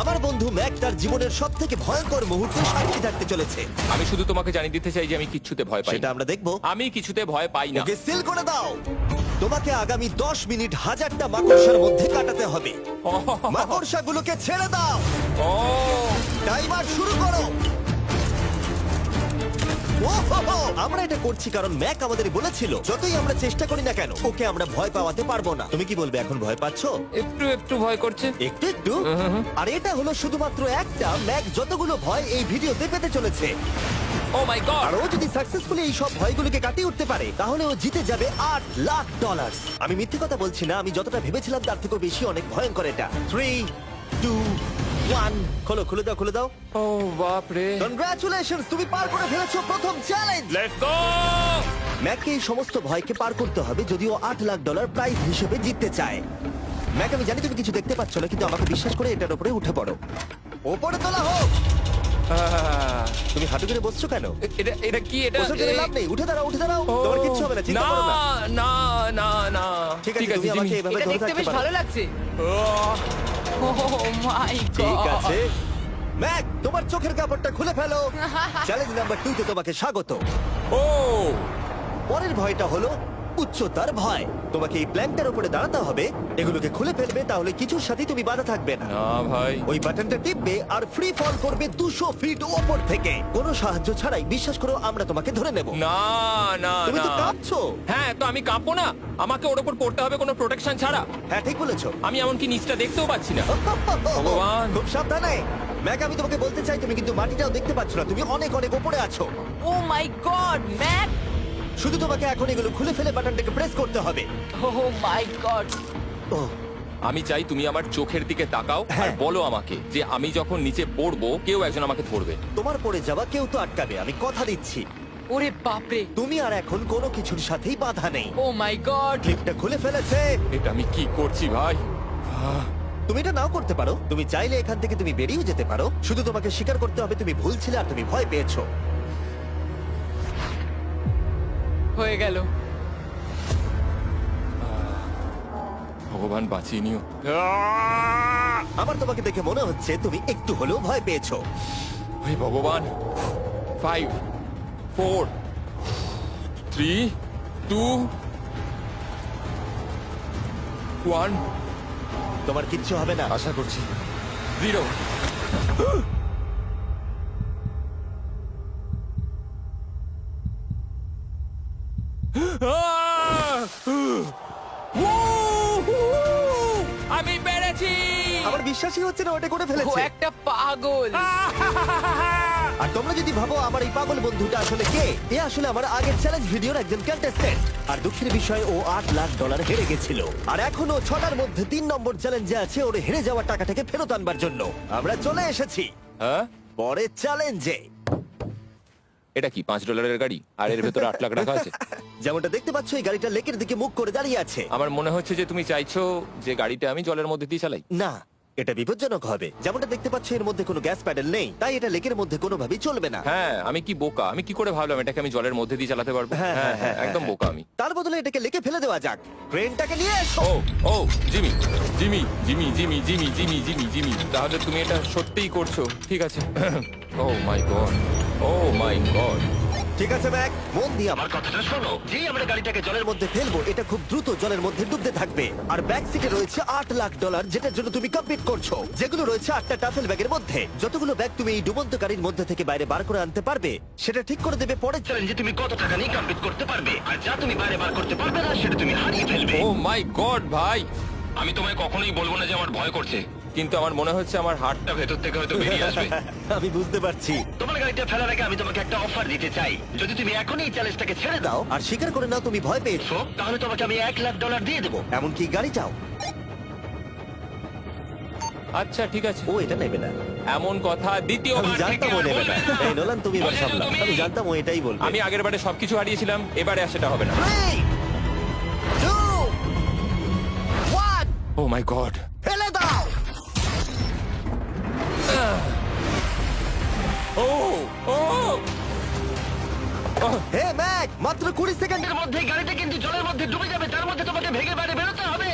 আমার বন্ধু ম্যাক তার জীবনের সবথেকে ভয়ঙ্কর মুহূর্তে সাক্ষী থাকতে চলেছে। আমি শুধু তোমাকে জানিয়ে দিতে চাই যে আমি কিচ্ছুতে ভয় পাই সেটা না। আমরা দেখবো। আমি কিছুতে ভয় পাই না। ওকে সিল করে দাও। তোমাকে আগামী 10 মিনিট 1000টা মাকড়সার মধ্যে কাটাতে হবে। মাকড়সাগুলোকে ছেড়ে দাও। ও টাইমার শুরু করো। ওহো! আমরা এটা করছি কারণ ম্যাক আমাদের বলেছিল যতই আমরা চেষ্টা করি না কেন ওকে আমরা ভয় পাওয়াতে পারবো না। তুমি কি বলবে, এখন ভয় পাচ্ছো? একটু একটু ভয় করছে। একটু একটু। আর এটা হলো শুধুমাত্র একটা। ম্যাক যতগুলো ভয় এই ভিডিওতে পেতে চলেছে, ও মাই গড। আর ও যদি সাকসেসফুলি এই সব ভয়গুলোকে কাটিয়ে উঠতে পারে তাহলে ও জিতে যাবে $8,00,000। আমি মিথ্যে কথা বলছি না, আমি যতটা ভেবেছিলাম তার থেকেও বেশি অনেক ভয়ঙ্কর এটা। 3, 2, 1 খোলো, খুলে দাও, খুলে দাও। ও বাপ রে। কনগ্রাচুলেশনস, তুমি পার করে ফেলেছো প্রথম চ্যালেঞ্জ। Let's go. ম্যাককে এই সমস্ত ভয়কে পার করতে হবে যদিও $8,00,000 প্রাইজ হিসেবে জিততে চায়। ম্যাক, আমি জানি তুমি কিছু দেখতে পাচ্ছ না, কিন্তু আমাকে বিশ্বাস করে এটার উপরে উঠে পড়ো। ওপরে তোলা হোক। তুমি হাঁটু করে বসছো কেন? এটা এটা কি? এটা বসে গেলে লাভ নেই, উঠে দাঁড়াও, উঠে দাঁড়াও। তোমার কিচ্ছু হবে না, চিন্তা না করো না। না না না। ঠিক আছে, তুমি আমাকে এভাবে এটা ধরে দেখতে থাকতে বেশ পারো। ভালো লাগছে। ও মাই ঠিক গড। আছে ম্যাক, তোমার চোখের কাপড়টা খুলে ফেলো। চ্যালেঞ্জ নাম্বার 2 তে তোমাকে স্বাগত। ও পরের ভয়টা হলো উচ্চতার ভয়। তোমাকে এই প্ল্যানটার উপরে দাঁড়াতে হবে, এগুলোকে খুলে ফেলবে, তাহলে কিছুর সাথে তুমি বাধা থাকবে না। না ভাই। ওই বাটনটা টিপবে আর ফ্রি ফল করবে 200 ফিট ওপর থেকে। কোনো সাহায্য ছাড়াই, বিশ্বাস করো আমরা তোমাকে ধরে নেব। না না তুমি তো না। কাঁপছো। হ্যাঁ, তো আমি কাঁপবো না? আমাকে ওর উপর পড়তে হবে কোনো প্রোটেকশন ছাড়া? হ্যাঁ, ঠিক বলেছো। আমি এমনকি নিচটা দেখতেও পাচ্ছি না। ভগবান। খুব সাবধানে ম্যাক, আমি তোমাকে বলতে চাই তুমি কিন্তু মাটিটাও দেখতে পাচ্ছ না, তুমি অনেক অনেক উপরে আছো। ও মাই গড, ম্যাক। শুধু তোমাকে এখন এগুলো খুলে ফেলে বাটনটাকে প্রেস করতে হবে। ও মাই গড। ও আমি চাই তুমি আমার চোখের দিকে তাকাও আর হ্যাঁ। বলো আমাকে যে আমি যখন নিচে পড়বো কেউ একজন আমাকে ধরবে। তোমার পড়ে যাওয়া কেউ তো আটকাবে, আমি কথা দিচ্ছি। ওরে বাপরে। তুমি আর এখন কোনো কিছুর সাথেই বাধা নেই। ও মাই গড। ক্লিপটা খুলে ফেলেছে। এটা আমি কি করছি ভাই? তুমি এটা নাও করতে পারো, তুমি চাইলে এখান থেকে তুমি বেরিয়েও যেতে পারো। শুধু তোমাকে স্বীকার করতে হবে তুমি ভুল ছিলে আর তুমি ভয় পেয়েছো। হয়ে গেল। ভগবান বাঁচিয়ে নিও। আমার তোমাকে দেখে মনে হচ্ছে তুমি একটু হলেও ভয় পেয়েছো। হে ভগবান। 5 4 3 2 1 তোমার কিচ্ছু হবে না। আশা করছি 0। আমি পেরেছি। আমার বিশ্বাসই হচ্ছে না ওটা করে ও ফেলেছে। একটা পাগল। আর তোমরা যদি ভাবো আমার এই পাগল বন্ধুটা আসলে কে, এ আসলে আমার আগের চ্যালেঞ্জ ভিডিওর একজন কন্টেস্ট্যান্ট। আর দুঃখের বিষয় ও $8,00,000 হেরে গেছিল। আর এখনো 6টার মধ্যে 3 নম্বর চ্যালেঞ্জে আছে ওর হেরে যাওয়া টাকাটাকে ফেরত আনবার জন্য। আমরা চলে এসেছি হ্যাঁ, পরের চ্যালেঞ্জে। এটা কি $5 গাড়ি আর এর ভেতরে 8 লাখ টাকা আছে? যেমনটা দেখতে পাচ্ছ এই গাড়িটা লেকের দিকে মুখ করে দাঁড়িয়ে আছে। আমার মনে হচ্ছে যে তুমি চাইছো যে গাড়িটা আমি জলের মধ্যে দিয়ে চালাই। না, এটা বিপজ্জনক হবে। যেমনটা দেখতে পাচ্ছ এর মধ্যে কোনো গ্যাস প্যাডেল নেই, তাই এটা লেকের মধ্যে কোনোভাবেই চলবে না। হ্যাঁ, আমি কি বোকা! আমি কি করে ভাবলাম এটাকে আমি জলের মধ্যে দিয়ে চালাতে পারবো? হ্যাঁ, হ্যাঁ, হ্যাঁ, একদম হ্যাঁ। বোকা আমি। তার বদলে এটাকে লেকে ফেলে দেওয়া যাক। ক্রেনটাকে নিয়ে এসো। ও ও Jimmy Jimmy Jimmy Jimmy Jimmy Jimmy Jimmy Jimmy তাহলে তুমি এটা সত্যিই করছো? ঠিক আছে। Oh my god, oh my god. ঠিক আছে ম্যাক, মন দিয়ে আমার কথাটা শোনো। যেই আমরা গাড়িটাকে জলের মধ্যে ফেলবো এটা খুব দ্রুত জলের মধ্যে ডুবতে থাকবে। আর ব্যাক সিটে রয়েছে $8,00,000 যেটার জন্য তুমি কমপ্লিট করছো, যেগুলো রয়েছে 8টা টাফেল ব্যাগের মধ্যে। যতগুলো ব্যাগ তুমি এই ডুবন্ত গাড়ির মধ্যে থেকে বাইরে বার করে আনতে পারবে সেটা ঠিক করে দেবে পরের চ্যালেঞ্জে তুমি কত টাকা নিয়ে কমপ্লিট করতে পারবে। আর যা তুমি বাইরে বার করতে পারবে না সেটা তুমি হারিয়ে ফেলবে। ও মাই গড ভাই, আমি তোমায় কখনোই বলবো না যে আমার ভয় করছে। কিন্তু আমার মনে হচ্ছে আমার হার্টটা ভেতর থেকে হয়তো বেরিয়ে আসবে। আমি বুঝতে পারছি। তোমার গাড়িটা ফেলার আগে আমি তোমাকে একটা অফার দিতে চাই। যদি তুমি এখনই এই চ্যালেঞ্জটাকে ছেড়ে দাও, দাও আর স্বীকার করে নাও তুমি ভয় পেয়েছো, তাহলে তোমাকে আমি $1,00,000 দিয়ে দেবো। এমনকি গাড়িটাও। আচ্ছা ঠিক আছে, ও এটা নেবে না। এমন কথা আমি দ্বিতীয়বার থেকে জানতাম ও আর নেবে বলবে না। না। এই নোলান, তুমি এবার বুঝেছো সামলাও। তুমি? আমি জানতাম ও এটাই বলবে। আমি আগের বারে সবকিছু হারিয়েছিলাম, এবারে আর সেটা হবে না। 3, 2, 1 ও মাই গড। ফেলে দাও। ও ও হে ম্যাক, মাত্র 20 সেকেন্ড। এর মধ্যে গাড়িটা কিন্তু জলের মধ্যে ডুবে যাবে, তার মধ্যে তোমাকে ভেঙে বাইরে বেরোতে হবে।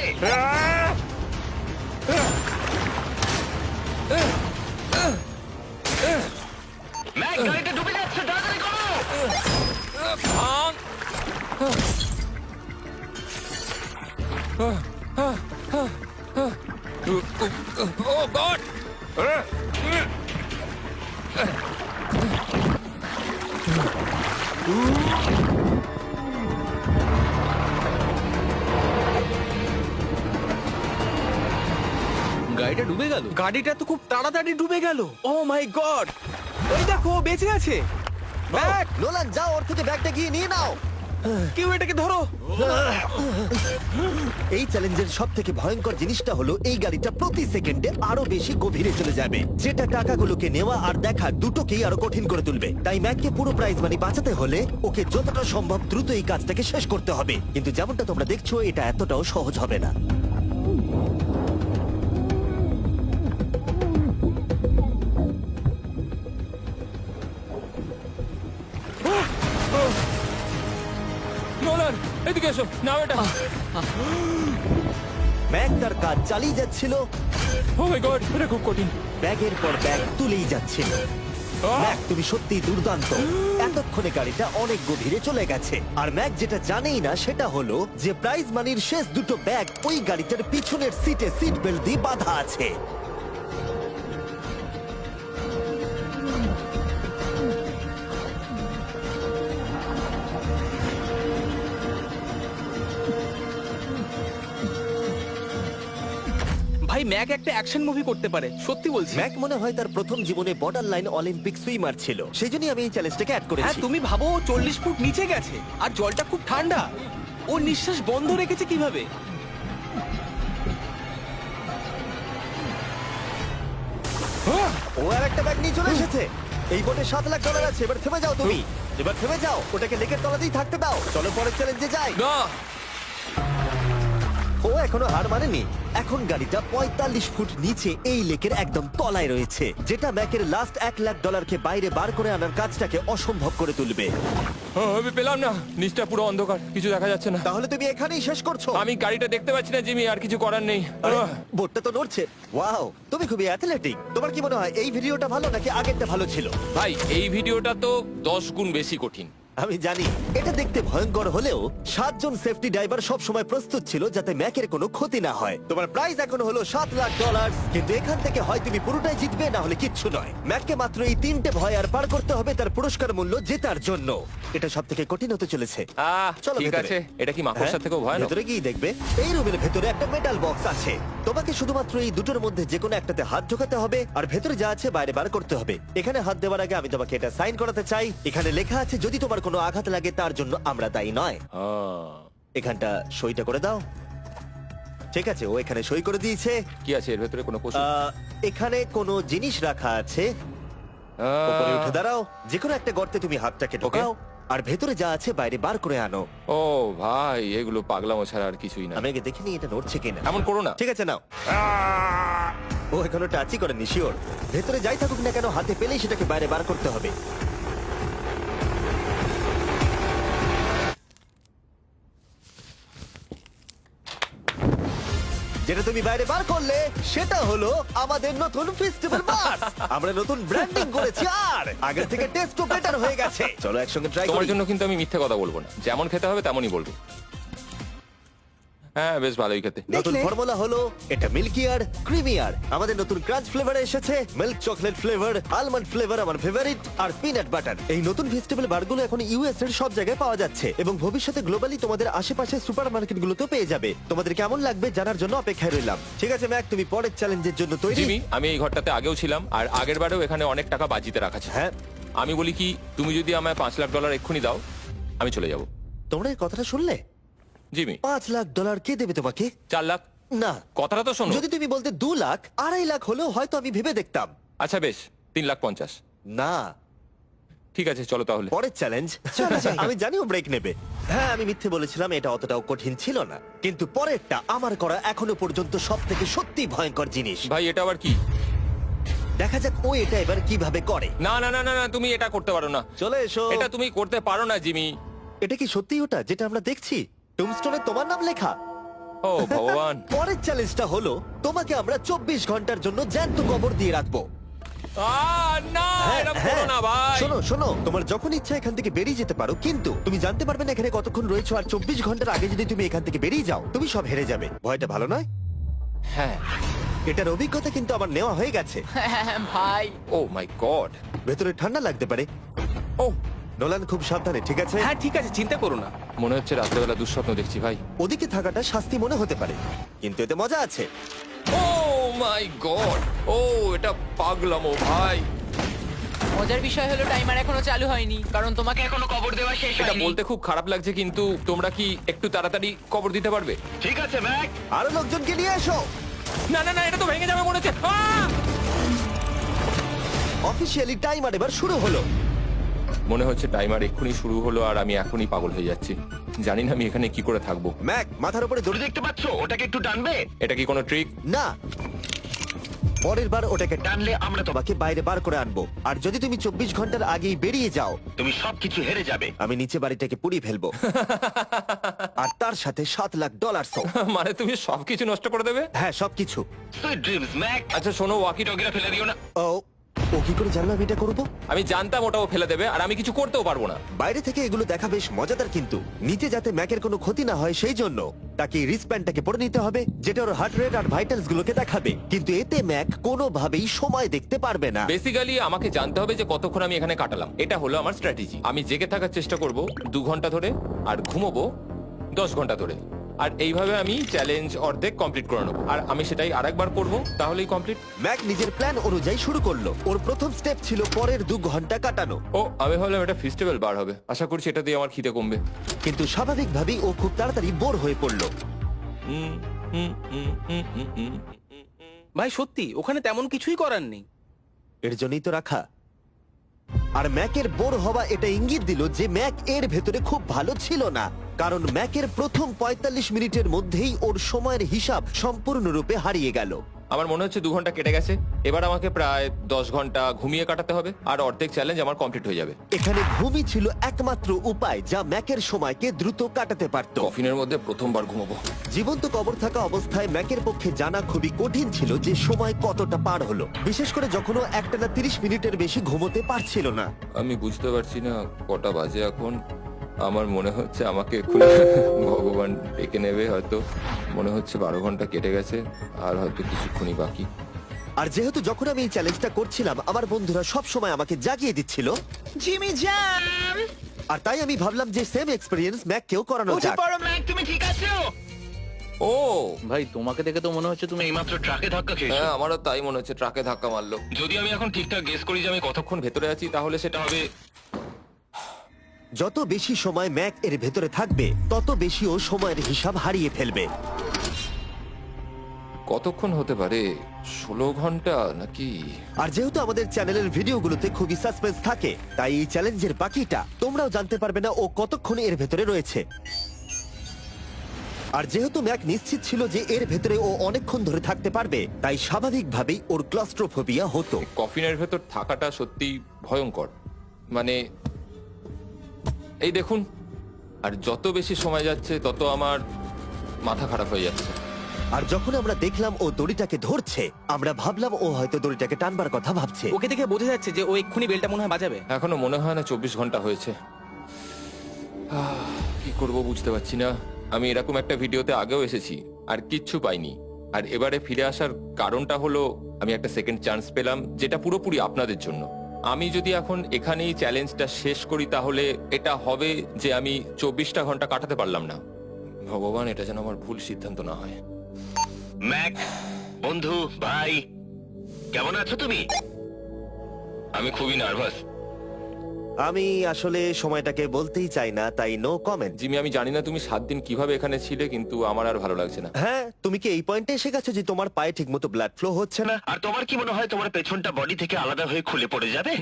ম্যাক, গাড়িটা ডুবে যাচ্ছে, তাড়াতাড়ি করো। ভাঙ। ও গড! গাড়িটা ডুবে গেল। গাড়িটা তো খুব তাড়াতাড়ি ডুবে গেল। ও মাই গড, ওই দেখো ও বেঁচে আছে। ব্যাগ, নোলান, যাও ওর থেকে ব্যাগটা গিয়ে নিয়ে নাও। কেউ এটাকে ধরো। এই চ্যালেঞ্জের সব থেকে ভয়ঙ্কর জিনিসটা হলো এই গাড়িটা প্রতি সেকেন্ডে আরো বেশি গভীরে চলে যাবে, যেটা টাকাগুলোকে নেওয়া আর দেখা দুটোকেই আরো কঠিন করে তুলবে। তাই ম্যাককে পুরো প্রাইজ মানি বাঁচাতে হলে ওকে যতটা সম্ভব দ্রুত এই কাজটাকে শেষ করতে হবে। কিন্তু যেমনটা তোমরা দেখছো, এটা এতটাও সহজ হবে না। নোলান, এদিকে এসো, নাও এটা। ম্যাক তার কাজ চালিয়ে যাচ্ছিল, ও মাই গড, এটা খুব কঠিন। ব্যাগের পর ব্যাগ তুলেই যাচ্ছিল। ম্যাক, তুমি সত্যিই দুর্দান্ত। এতক্ষণে গাড়িটা অনেক গভীরে চলে গেছে। আর ম্যাক যেটা জানেই না সেটা হলো যে প্রাইজ মানির শেষ দুটো ব্যাগ ওই গাড়িটার পিছনের সিটে সিট বেল্ট দিয়ে বাঁধা আছে। ভাই, ম্যাক একটা অ্যাকশন মুভি করতে পারে, সত্যি বলছি। ম্যাক মনে হয় তার প্রথম জীবনে বর্ডার লাইন অলিম্পিক সুইমার ছিল, সেই জন্যই আমি এই চ্যালেঞ্জটাকে অ্যাড হ্যাঁ, করেছি। তুমি ভাবো ও 40 ফুট নিচে গেছে আর জলটা খুব ঠান্ডা। ও নিঃশ্বাস বন্ধ রেখেছে কিভাবে? ও আর একটা ব্যাগ নিয়ে চলে এসেছে। এই বোটে $7,00,000 আছে। এবার থেমে যাও তুমি, এবার থেমে যাও, ওটাকে লেকের তলাতেই থাকতে দাও। চলো পরের চ্যালেঞ্জে যাই। না, ও এখনো হার মানেনি। এখন গাড়িটা 45 ফুট নিচে এই লেকের একদম তলায় রয়েছে, যেটা ম্যাকের লাস্ট $1,00,000কে বাইরে বার করে আনার কাজটাকে অসম্ভব করে তুলবে। আমি পেলাম না, নিচটা পুরো অন্ধকার, কিছু দেখা যাচ্ছে না। তাহলে তুমি এখানেই শেষ করছো? আমি গাড়িটা দেখতে পাচ্ছি না জিমি, আর কিছু করার নেই। আরে, বোটটা তো নড়ছে। ওয়াও, তুমি খুবই অ্যাথলেটিক। তোমার কি মনে হয় এই ভিডিওটা ভালো নাকি আগেরটা ভালো ছিল? ভাই, এই ভিডিওটা তো 10 গুণ বেশি কঠিন। আমি জানি এটা দেখতে ভয়ঙ্কর হলেও 7 জন সেফটি ড্রাইভার সব সময় প্রস্তুত ছিল যাতে ম্যাকের কোনো ক্ষতি না হয়। তোমার প্রাইস এখন হলো $7,00,000, কিন্তু এখান থেকে হয় তুমি পুরোটাই জিতবে, না হলে কিচ্ছু নয়। ম্যাককে মাত্র এই 3টে ভয় আর পার করতে হবে তার পুরস্কার মূল্য জেতার জন্য। এটা সব থেকে কঠিন হতে চলেছে। চলো ঠিক ভেতরে। আছে, এটা কি মাকড়সার হ্যাঁ, থেকেও ভয়ানক? ভেতরে গিয়ে দেখবে এই রুমের ভেতরে একটা মেটাল বক্স আছে। তোমাকে শুধুমাত্র এই দুটোর মধ্যে যে কোনো একটাতে হাত ঢোকাতে হবে আর ভেতরে যা আছে বাইরে বার করতে হবে। এখানে হাত দেওয়ার আগে আমি তোমাকে এটা সাইন করাতে চাই। এখানে লেখা আছে যদি তোমার কোনো আঘাত লাগে তার জন্য আমরা দায়ী নয়। এখানটা সইটা করে দাও। ঠিক আছে, ও এখানে সই করে দিয়েছে। কি আছে এর ভেতরে? কোনো পশু? এখানে কোনো জিনিস রাখা আছে। উপরে উঠে দাঁড়াও, যে কোনো একটা গর্তে তুমি হাতটাকে ঢোকাও আর ভেতরে যা আছে বাইরে বার করে আনো। ও ভাই, এগুলো পাগলামো ছাড়া আর কিছুই না। আমি আগে দেখিনি এটা নড়ছে কিনা। এমন করো না। ঠিক আছে, নাও। ও এখনো টাচই করেনি, শিওর। ভেতরে যাই থাকুক না কেন, হাতে পেলেই সেটাকে বাইরে বার করতে হবে। যেটা তুমি বাইরে বার করলে সেটা হলো আমাদের নতুন ফেস্টিভ্যাল বাস। আমরা নতুন ব্র্যান্ডিং করেছি আর আগের থেকে টেস্টও বেটার হয়ে গেছে। চলো একসঙ্গে ট্রাই তোমার করি। জন্য কিন্তু আমি মিথ্যে কথা বলবো না, যেমন খেতে হবে তেমনই বলবো। হ্যাঁ, বেশ ভালোই খেতে। নতুন দেখলে? ফর্মুলা হলো এটা মিল্কিয়ার ক্রিমিয়ার। আমাদের নতুন ক্রাঞ্চ ফ্লেভারে এসেছে milk chocolate flavour, almond flavour আমার ফেভারিট, আর পিনাট বাটার। এই নতুন ভেজিটেবল বারগুলো এখন ইউএস এর সব জায়গায় পাওয়া যাচ্ছে এবং ভবিষ্যতে গ্লোবালি তোমাদের আশেপাশে সুপারমার্কেটগুলোতেও পেয়ে যাবে। তোমাদের কেমন লাগবে জানার জন্য অপেক্ষায় রইলাম। ঠিক আছে ম্যাক, তুমি পরের চ্যালেঞ্জের জন্য তৈরি? জিমি, আমি এই ঘরটাতে আগেও ছিলাম আর আগের বারেও এখানে অনেক টাকা বাজিতে রাখা ছিল। হ্যাঁ, আমি বলি কি, তুমি যদি আমায় $5,00,000 এক্ষুনি দাও, আমি চলে যাব। তোমরা এই কথাটা শুনলে? জিমি, $5,00,000 কে দেবে তোমাকে? 4 লাখ। না, কথাটা তো শোনো। যদি তুমি বলতে 2 লাখ, 2.5 লাখ হলেও হয়তো আমি ভেবে দেখতাম। আচ্ছা বেশ, 3,50,000। না, ঠিক আছে, চলো তাহলে। পরের চ্যালেঞ্জ। আমি জানি ও ব্রেক নেবে। হ্যাঁ, আমি মিথ্যে বলেছিলাম, এটা অতটাও কঠিন ছিল না। কিন্তু পরেরটা আমার করা এখনো পর্যন্ত সব থেকে সত্যি ভয়ঙ্কর জিনিস। ভাই, এটা আবার কি? দেখা যাক ও এটা এবার কিভাবে করে। না না না না না, তুমি এটা করতে পারো না। চলে এসো। এটা তুমি করতে পারো না জিমি। এটা কি সত্যি ওটা যেটা আমরা দেখছি? টুমস্টোনে তোমার নাম লেখা? ও ভগবান। পরের চ্যালেঞ্জটা হলো তোমাকে আমরা 24 ঘন্টার জন্য জ্যান্ত কবর দিয়ে রাখবো। না, এটা করো না ভাই। শোনো শোনো, তোমার যখন ইচ্ছা এখান থেকে বেরিয়ে যেতে পারো, কিন্তু তুমি জানতে পারবে না এখানে কতক্ষণ রয়েছো। আর 24 ঘন্টার আগে যদি তুমি এখান থেকে বেরিয়ে যাও, তুমি সব হেরে যাবে। ভয়টা ভালো নয়? হ্যাঁ। এটার অভিজ্ঞতা কিন্তু আমার নেওয়া হয়ে গেছে। ভাই ও মাই গড। ভেতরে ঠান্ডা লাগতে পারে। ও, নোলান খুব সাবধানে, ঠিক আছে? হ্যাঁ ঠিক আছে, চিন্তা করো না। মনে হচ্ছে রাত্রেবেলা দুঃস্বপ্ন দেখছি ভাই। ওদিকে থাকাটা শাস্তি মনে হতে পারে, কিন্তু এতে মজা আছে। Oh my god. ও, এটা পাগলামো ভাই। মজার বিষয় হলো টাইমার এখনো চালু হয়নি কারণ তোমাকে এখনো কবর দেওয়া শেষ এটা হয়নি। বলতে খুব খারাপ লাগছে, কিন্তু তোমরা কি একটু তাড়াতাড়ি কবর দিতে পারবে? ঠিক আছে ম্যাক। আরো লোকজনকে নিয়ে এসো। না না না, এটা তো ভেঙে যাবে মনে হচ্ছে। অফিসিয়ালি টাইমার এবার শুরু হলো। মনে হচ্ছে টাইমার এক্ষুনি শুরু হলো আর আমি এখনই পাগল হয়ে যাচ্ছি। জানি না আমি এখানে কি করে থাকবো। ম্যাক, মাথার উপরে দড়ি দড়ি দেখতে পাচ্ছো? ওটাকে একটু টানবে। এটা কি কোনো ট্রিক? না, পরের বার ওটাকে টানলে আমরা তোমাকে বাইরে বার করে আনবো। আর যদি তুমি 24 ঘন্টার আগেই বেরিয়ে যাও, তুমি সবকিছু হেরে যাবে। আমি নিচে বাড়িটাকে পুড়িয়ে ফেলবো। আর তার সাথে $7,00,000 মানে তুমি সবকিছু নষ্ট করে দেবে? হ্যাঁ, সবকিছু। Sweet dreams Mac. আচ্ছা শোনো, ওয়াকি টগিরা ফেলে দিও না। ও কি করে জানলো আমি এটা করবো? আমি জানতাম ওটাও ফেলে দেবে আর আমি কিছু করতেও পারবো না। বাইরে থেকে এগুলো দেখা বেশ মজাদার, কিন্তু নিচে যাতে ম্যাকের কোনো ক্ষতি না হয় সেই জন্য তাকে রিস্টব্যান্ডটাকে পরে নিতে হবে, যেটা ওর হার্ট রেট আর ভাইটালস গুলোকে দেখাবে। কিন্তু এতে ম্যাক কোনোভাবেই সময় দেখতে পারবে না। বেসিক্যালি আমাকে জানতে হবে যে কতক্ষণ আমি এখানে কাটালাম। এটা হলো আমার স্ট্র্যাটেজি। আমি জেগে থাকার চেষ্টা করব 2 ঘন্টা ধরে আর ঘুমোবো 10 ঘন্টা ধরে। আর এইভাবে আমি চ্যালেঞ্জ অর্ধেক কমপ্লিট করে নেবো। আর আমি সেটাই আরেকবার করবো, তাহলেই কমপ্লিট। ম্যাক নিজের প্ল্যান অনুযায়ী শুরু করলো। ওর প্রথম স্টেপ ছিল পরের 2 ঘন্টা কাটানো। ও, আমি ভাবলাম এটা ফেস্টিভ্যাল বার হবে। আশা করছি এটা দিয়ে আমার খিদে কমবে। কিন্তু স্বাভাবিকভাবেই ও খুব তাড়াতাড়ি বোর হয়ে পড়লো। হুম, হুম, হুম, হুম, হুম, হুম। ভাই সত্যি ওখানে তেমন কিছুই করার নেই। এর জন্যই তো রাখা। আর ম্যাকের বোর হওয়া এটা ইঙ্গিত দিল যে ম্যাক এর ভেতরে খুব ভালো ছিল না, কারণ ম্যাকের প্রথম 45 মিনিটের মধ্যেই ওর সময়ের হিসাব সম্পূর্ণরূপে হারিয়ে গেল। আমার মনে হচ্ছে 2 ঘন্টা কেটে গেছে। এবার আমাকে প্রায় 10 ঘন্টা ঘুমিয়ে কাটাতে হবে আর অর্ধেক চ্যালেঞ্জ আমার কমপ্লিট হয়ে যাবে। এখানে ঘুমই ছিল একমাত্র উপায় যা ম্যাকের সময়কে দ্রুত কাটাতে পারত। কফিনের মধ্যে প্রথমবার ঘুমাবো। জীবন্ত কবর থাকা অবস্থায় ম্যাকের পক্ষে জানা খুবই কঠিন ছিল যে সময় কতটা পার হলো, বিশেষ করে যখন ও একটানা 30 মিনিটের বেশি ঘুমোতে পারছিল না। আমি বুঝতে পারছি না কটা বাজে এখন। আমার মনে হচ্ছে আমাকে এক্ষুনি ভগবান ডেকে নেবে হয়তো। মনে হচ্ছে 12 ঘন্টা কেটে গেছে আর হয়তো কিছুক্ষণই বাকি। আর যেহেতু যখন আমি এই চ্যালেঞ্জটা করছিলাম আমার বন্ধুরা সব সময় আমাকে জাগিয়ে দিচ্ছিল, জিমি জ্যাম আর তাই আমি ভাবলাম যে সেম এক্সপেরিয়েন্স ম্যাককেও করানো উঠে যাক। পড়ো ম্যাক, তুমি ঠিক আছো? ও ভাই তোমাকে দেখে তো মনে হচ্ছে তুমি এইমাত্র ট্রাকে ধাক্কা খেয়েছো। হ্যাঁ, আমারও তাই মনে হচ্ছে। ট্রাকে ধাক্কা মারলো। যদি আমি এখন ঠিকঠাক গেস করি যে আমি কতক্ষণ ভেতরে আছি তাহলে সেটা হবে। যত বেশি সময় ম্যাক এর ভেতরে থাকবে তত বেশি ও সময়ের হিসাব হারিয়ে ফেলবে। কতক্ষণ হতে পারে? 16 ঘন্টা নাকি? আর যেহেতু আমাদের চ্যানেলের ভিডিওগুলোতে খুবই সাসপেন্স থাকে, তাই এই চ্যালেঞ্জের বাকিটা তোমরাও জানতে পারবে না ও কতক্ষণ এর ভেতরে রয়েছে। আর যেহেতু ম্যাক নিশ্চিত ছিল যে এর ভেতরে ও অনেকক্ষণ ধরে থাকতে পারবে, তাই স্বাভাবিকভাবেই ওর ক্লস্ট্রোফোবিয়া হতো। কফিনের ভেতর থাকাটা সত্যি ভয়ঙ্কর। মানে এই দেখুন, আর যত বেশি সময় যাচ্ছে তত আমার মাথা খারাপ হয়ে যাচ্ছে। আর যখন আমরা দেখলাম ও দড়িটাকে ধরছে, আমরা ভাবলাম ও হয়তো দড়িটাকে টানবার কথা ভাবছে। ওকে দেখে বোঝা যাচ্ছে যে ও এক্ষুনি বেলটা মনে হয় বাজাবে। এখনো মনে হয় না 24 ঘন্টা হয়েছে। কি করব বুঝতে পারছি না। আমি এরকম একটা ভিডিওতে আগেও এসেছি আর কিচ্ছু পাইনি। আর এবারে ফিরে আসার কারণটা হলো আমি একটা সেকেন্ড চান্স পেলাম, যেটা পুরোপুরি আপনাদের জন্য। আমি যদি এখন এখানেই চ্যালেঞ্জটা শেষ করি তাহলে এটা হবে যে আমি 24টা ঘন্টা কাটাতে পারলাম না। ভগবান, এটা যেন আমার ভুল সিদ্ধান্ত না হয়। ম্যাক, বন্ধু, ভাই, কেমন আছো তুমি? আমি খুবই নার্ভাস। আমি আসলে সময়টাকে বলতেই চাই না, তাই নো কমেন্ট। জিমি, আমি জানি না তুমি 7 দিন কিভাবে এখানে ছিলে, কিন্তু আমার আর ভালো লাগছে না। হ্যাঁ, তুমি কি এই পয়েন্টে এসে গেছো যে তোমার পায়ে ঠিকমতো ব্লাড ফ্লো হচ্ছে না? আর তোমার কি মনে হয় তোমার পেছনটা বডি থেকে আলাদা হয়ে খুলে পড়ে যাবে?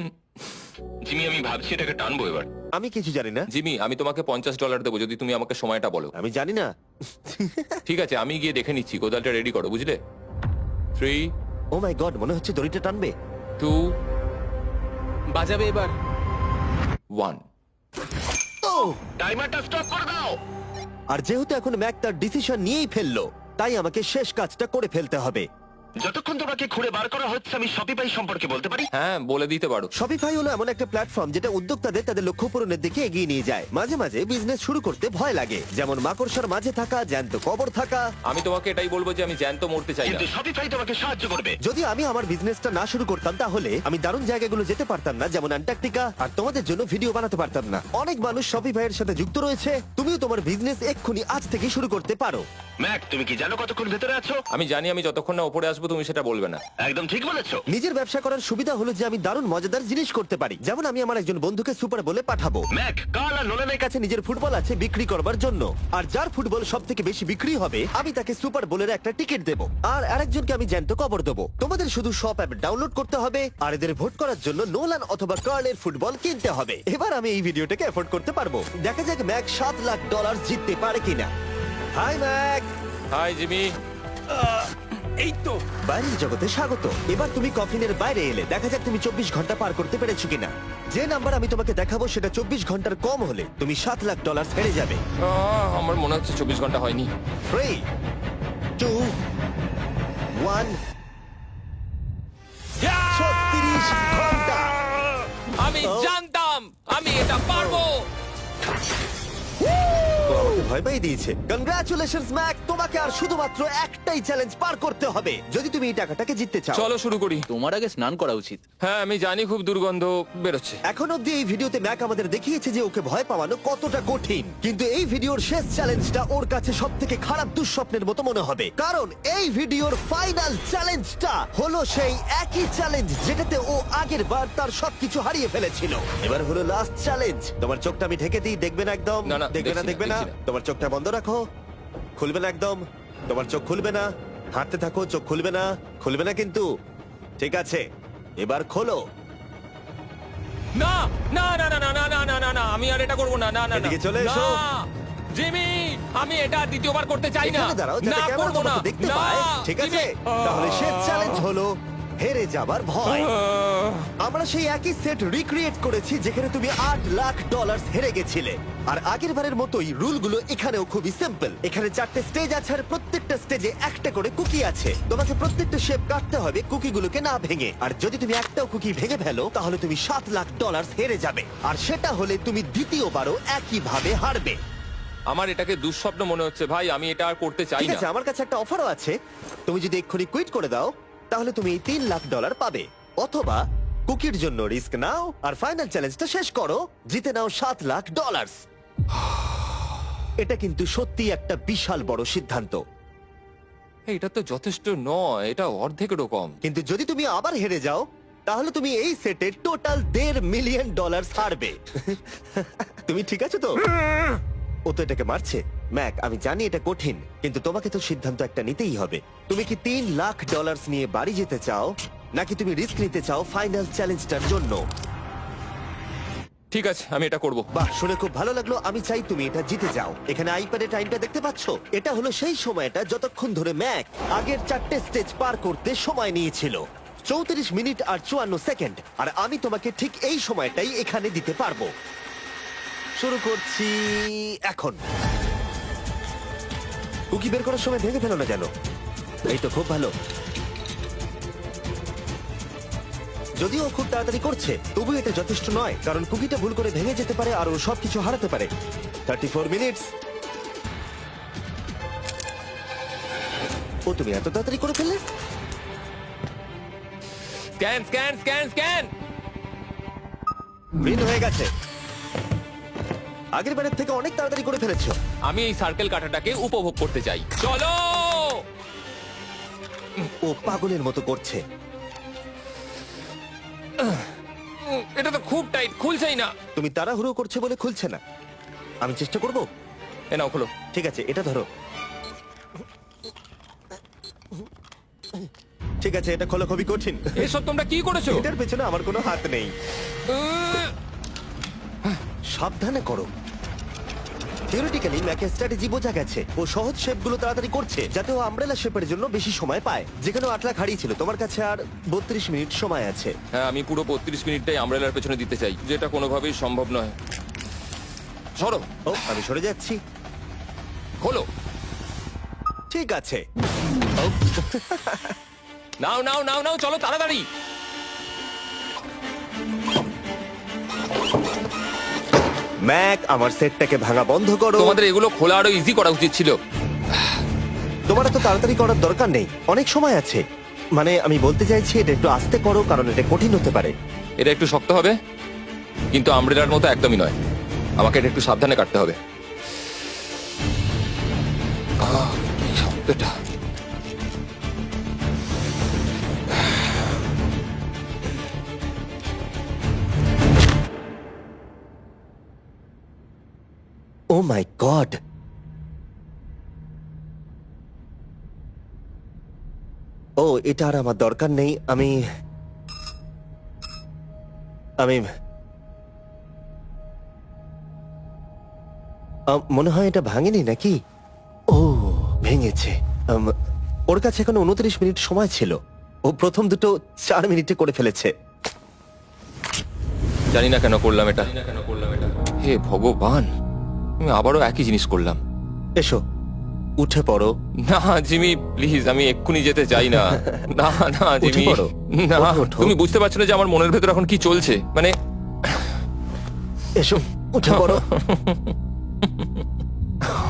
জিমি, আমি ভাবছি এটাকে টানবো এবার। আমি কিছু জানি না। জিমি, আমি তোমাকে $50 দেবো যদি তুমি আমাকে সময়টা বলো। আমি জানি না। ঠিক আছে, আমি গিয়ে দেখে নিচ্ছি। কোদালটা রেডি করো, বুঝলে? 3, ও মাই গড, মনে হচ্ছে দড়িটা টানবে। 2, বাজাবে এবার। 1। ও টাইমারটা স্টপ করে দাও। আর যেহেতু এখন ম্যাক তার ডিসিশন নিয়েই ফেললো, তাই আমাকে শেষ কাজটা করে ফেলতে হবে। যতক্ষণ তোমাকে খুঁড়ে বার করা হচ্ছে আমি শপিফাই সম্পর্কে বলতে পারি। হ্যাঁ, বলে দিতে পারো। শপিফাই হলো এমন একটা প্ল্যাটফর্ম যেটা উদ্যোক্তাদের তাদের লক্ষ্য পূরণের দিকে এগিয়ে নিয়ে যায়। মাঝে মাঝে বিজনেস শুরু করতে ভয় লাগে, যেমন মাকড়সার মাঝে থাকা, জ্যান্ত কবর থাকা। আমি তোমাকে এটাই বলবো যে আমি জ্যান্ত মরতে চাই না। কিন্তু শপিফাই তোমাকে সাহায্য করবে। যদি আমি আমার বিজনেসটা না শুরু করতাম তাহলে আমি দারুণ জায়গাগুলো যেতে পারতাম না, যেমন অ্যান্টার্কটিকা, আর তোমাদের জন্য ভিডিও বানাতে পারতাম না। অনেক মানুষ শপিফাইয়ের সাথে যুক্ত রয়েছে। তুমিও তোমার বিজনেস এক্ষুনি আজ থেকে শুরু করতে পারো। ম্যাক, তুমি কি জানো কতক্ষণ ভেতরে আছো? আমি জানি, আমি যতক্ষণ না উপরে আসবো তুমি সেটা বলবে না। একদম ঠিক বলেছো। নিজের ব্যবসা করার সুবিধা হলো যে আমি দারুণ মজাদার জিনিস করতে পারি, যেমন আমি আমার একজন বন্ধুকে সুপার বলে পাঠাবো। ম্যাক, কার্ল আর নোলানের কাছে নিজের ফুটবল আছে বিক্রি করবার জন্য, আর যার ফুটবল সব থেকে বেশি বিক্রি হবে আমি তাকে সুপার বোলের একটা টিকিট দেবো, আর আরেকজনকে আমি জ্যান্ত কবর দেবো। তোমাদের শুধু শপ অ্যাপ ডাউনলোড করতে হবে আর এদের ভোট করার জন্য নোলান অথবা কার্লের ফুটবল কিনতে হবে। এবার আমি এই ভিডিওটাকে এফোর্ড করতে পারবো। দেখা যাক ম্যাক $7 লাখ জিততে পারে কিনা। Hi Mack. Hi Jimmy. এই তো। বাইরের জগতে স্বাগত। এবার তুমি কফিনের বাইরে এলে, দেখা যাক তুমি 24 ঘন্টা পার করতে পেরেছো কিনা। যে নাম্বার আমি তোমাকে দেখাবো সেটা 24 ঘন্টার কম হলে তুমি $7 লাখ হেরে যাবে। আমার মনে হচ্ছে 24 ঘন্টা হয়নি। 3, 2, 1। 36 ঘন্টা। আমি জানতাম আমি এটা পারবো। ও আমাকে ভয় পাই দিয়েছে। কনগ্রাচুলেশনস ম্যাক, তোমাকে আর শুধুমাত্র একটাই চ্যালেঞ্জ পার করতে হবে যদি তুমি এই টাকাটাকে জিততে চাও। চলো শুরু করি। তোমার আগে স্নান করা উচিত। হ্যাঁ, আমি জানি খুব দুর্গন্ধ বেরোচ্ছে। এখন অব্দি এই ভিডিওতে ম্যাক আমাদের দেখিয়েছে যে ওকে ভয় পাওয়ানো কতটা কঠিন, কিন্তু এই ভিডিওর শেষ চ্যালেঞ্জটা ওর কাছে সব থেকে খারাপ দুঃস্বপ্নের মতো মনে হবে, কারণ এই ভিডিওর ফাইনাল চ্যালেঞ্জটা হলো সেই একই চ্যালেঞ্জ যেটাতে ও আগের বার তার সবকিছু হারিয়ে ফেলেছিল। এবার হলো লাস্ট চ্যালেঞ্জ। তোমার চোখটা আমি ঢেকে দিই, দেখবে না একদম। না, না, দেখবে না, দেখছি না, দেখবে না। দেখছি না। তোমার চোখটা বন্ধ রাখো, খুলবে না একদম। তোমার চোখ খুলবে না, হাঁটতে থাকো, চোখ খুলবে না, খুলবে না কিন্তু। ঠিক আছে, এবার খোলো। না না না না না না না না না না, আমি আর এটা করবো না। না না না। এদিকে চলে এসো। না, জিমি, আমি এটা দ্বিতীয়বার করতে চাই না। এখানে দাঁড়াও যাতে না, ক্যামেরা করবো না। তোমাকে দেখতে না, পায়। ঠিক আছে, জিমি। তাহলে শেষ চ্যালেঞ্জ হলো হেরে যাবার ভয়। আহ, আমরা সেই একই সেট রিক্রিয়েট করেছি যেখানে তুমি $8 লাখ হেরে গেছিলে। আর আগের বারের মতোই রুলগুলো এখানেও খুবই সিম্পল। এখানে 4টে স্টেজ আছে আর প্রত্যেকটা স্টেজে একটা করে কুকি আছে। তোমাকে প্রত্যেকটা শেপ কাটতে হবে কুকিগুলোকে না ভেঙে, আর যদি তুমি একটাও কুকি ভেঙে ফেলো তাহলে তুমি $7 লাখ হেরে যাবে, আর সেটা হলে তুমি দ্বিতীয়বারও একই ভাবে হারবে। আমার এটাকে দুঃস্বপ্ন মনে হচ্ছে ভাই, আমি এটা আর করতে চাই ঠিক না। আছে, আমার কাছে একটা অফারও আছে। তুমি যদি এক্ষুনি কুইট করে দাও তাহলে তুমি এই $3 লাখ পাবে, অথবা কুকির জন্য রিস্ক নাও আর ফাইনাল চ্যালেঞ্জটা শেষ করো, জিতে নাও $7 লাখ। এটা কিন্তু সত্যি একটা বিশাল বড় সিদ্ধান্ত, এটা তো যথেষ্ট নয়, এটা অর্ধেকেরও কম। কিন্তু যদি তুমি আবার হেরে যাও তাহলে তুমি এই সেটে টোটাল $1.5 মিলিয়ন হারবে। তুমি ঠিক আছো তো? ও তো এটাকে মারছে। ম্যাক, আমি জানি এটা কঠিন, কিন্তু তোমাকে তো সিদ্ধান্ত একটা নিতেই হবে। তুমি কি $3 লাখ নিয়ে বাড়ি যেতে চাও, নাকি তুমি রিস্ক নিতে চাও ফাইনাল চ্যালেঞ্জটার জন্য? ঠিক আছে, আমি এটা করব। বাহ, শুনে খুব ভালো লাগলো। আমি চাই তুমি এটা জিতে যাও। এখানে আইপ্যাডে টাইমটা দেখতে পাচ্ছো? এটা হলো সেই সময়টা যতক্ষণ ধরে ম্যাক আগের 4টে স্টেজ পার করতে সময় নিয়েছিল। 34 মিনিট আর 54 সেকেন্ড। আর আমি তোমাকে ঠিক এই সময়টাই এখানে দিতে পারবো। শুরু করছি এখন। কুকি বের করার সময় ভেঙে ফেলো না যেন। এই তো খুব ভালো। যদিও ও খুব তাড়াতাড়ি করছে, তবু এটা যথেষ্ট নয়, কারণ কুকিটা ভুল করে ভেঙে যেতে পারে আর ও সবকিছু হারাতে পারে। 34 মিনিটস। ও, তুমি এত তাড়াতাড়ি করে ফেললে? Scan scan scan scan. Green হয়ে গেছে। আগের বারের থেকে অনেক তাড়াতাড়ি করে ফেলেছো। আমি এই সার্কেল কাটাটাকে উপভোগ করতে চাই। চলো। ও পাগলের মতো করছে। এটা তো খুব টাইট, খুলছেই না। তুমি তাড়াহুড়ো করছে বলে খুলছে না। আমি চেষ্টা করব। এ নাও, খোলো। ঠিক আছে, এটা ধরো। ঠিক আছে, এটা খোলা খুবই কঠিন। এসব তোমরা কি করেছো? এটার পেছনে আমার কোনো হাত নেই। সাবধানে করো। থিওরিটিক্যালি ম্যাকের স্ট্র্যাটেজি বোঝা গেছে। ও সহজ শেপগুলো তাড়াতাড়ি করছে যাতে ও আমব্রেলা শেপের জন্য বেশি সময় পায়, যেখানে 8 লাখ হারিয়েছিল। তোমার কাছে আর 32 মিনিট সময় আছে। হ্যাঁ, আমি পুরো 32 মিনিটটাই আমব্রেলার পেছনে দিতে চাই, যেটা কোনোভাবেই সম্ভব নয়। সরো। ও, আমি সরে যাচ্ছি। খোলো। ঠিক আছে। নাও নাও নাও নাও, চলো তাড়াতাড়ি। ম্যাক, আমার সেটটাকে ভাঙা বন্ধ করো। তোমাদের এগুলো খোলা আরো ইজি করা উচিত ছিল। তোমার তো তাড়াতাড়ি করার দরকার নেই, অনেক সময় আছে। মানে আমি বলতে চাইছি এটা একটু আস্তে করো, কারণ এটা কঠিন হতে পারে। এটা একটু শক্ত হবে, কিন্তু আমব্রেলার মতো একদমই নয়। আমাকে এটা একটু সাবধানে কাটতে হবে। কি শব্দটা! ও মাই গড, ও এটা আর আমার দরকার নেই। আমি মনে হয় এটা ভাঙেনি নাকি? ও ভেঙেছে। ওর কাছে এখন 29 মিনিট সময় ছিল। ও প্রথম দুটো 4 মিনিটে করে ফেলেছে। জানি না কেন করলাম এটা। হে ভগবান, আমি আবারও একই জিনিস করলাম। এসো, উঠে পড়ো। না জিমি, প্লিজ, আমি এক্ষুনি যেতে চাই না। না না জিমি, পড়ো। না। ওঠো, ওঠো। তুমি বুঝতে পারছো না যে আমার মনের ভেতর এখন কি চলছে? মানে এসো, উঠে পড়ো।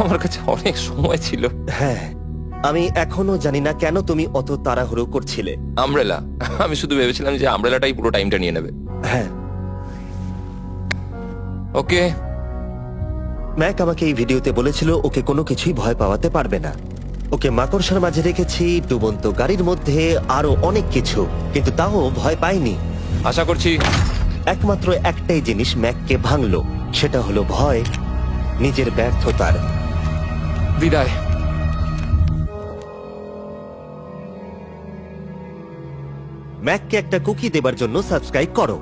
আমার কাছে অনেক সময় ছিল। হ্যাঁ, আমি এখনো জানি না কেন তুমি অত তাড়াহুড়ো করছিলে। আমব্রেলা, আমি শুধু ভেবেছিলাম যে আমব্রেলাটাই পুরো টাইমটা নিয়ে নেবে। হ্যাঁ, ওকে। ম্যাক আমাকে এই ভিডিওতে বলেছিল ওকে কোনো কিছুই ভয় পাওয়াতে পারবে না। ওকে মাকড়সার মাঝে রেখেছি, ডুবন্ত গাড়ির মধ্যে, আরো অনেক কিছু, কিন্তু তাও ভয় পাইনি। আশা করছি একমাত্র একটাই জিনিস ম্যাককে ভাঙলো, সেটা হলো ভয়, নিজের ব্যর্থতার। বিদায়। ম্যাককে একটা কুকি দেবার জন্য সাবস্ক্রাইব করো।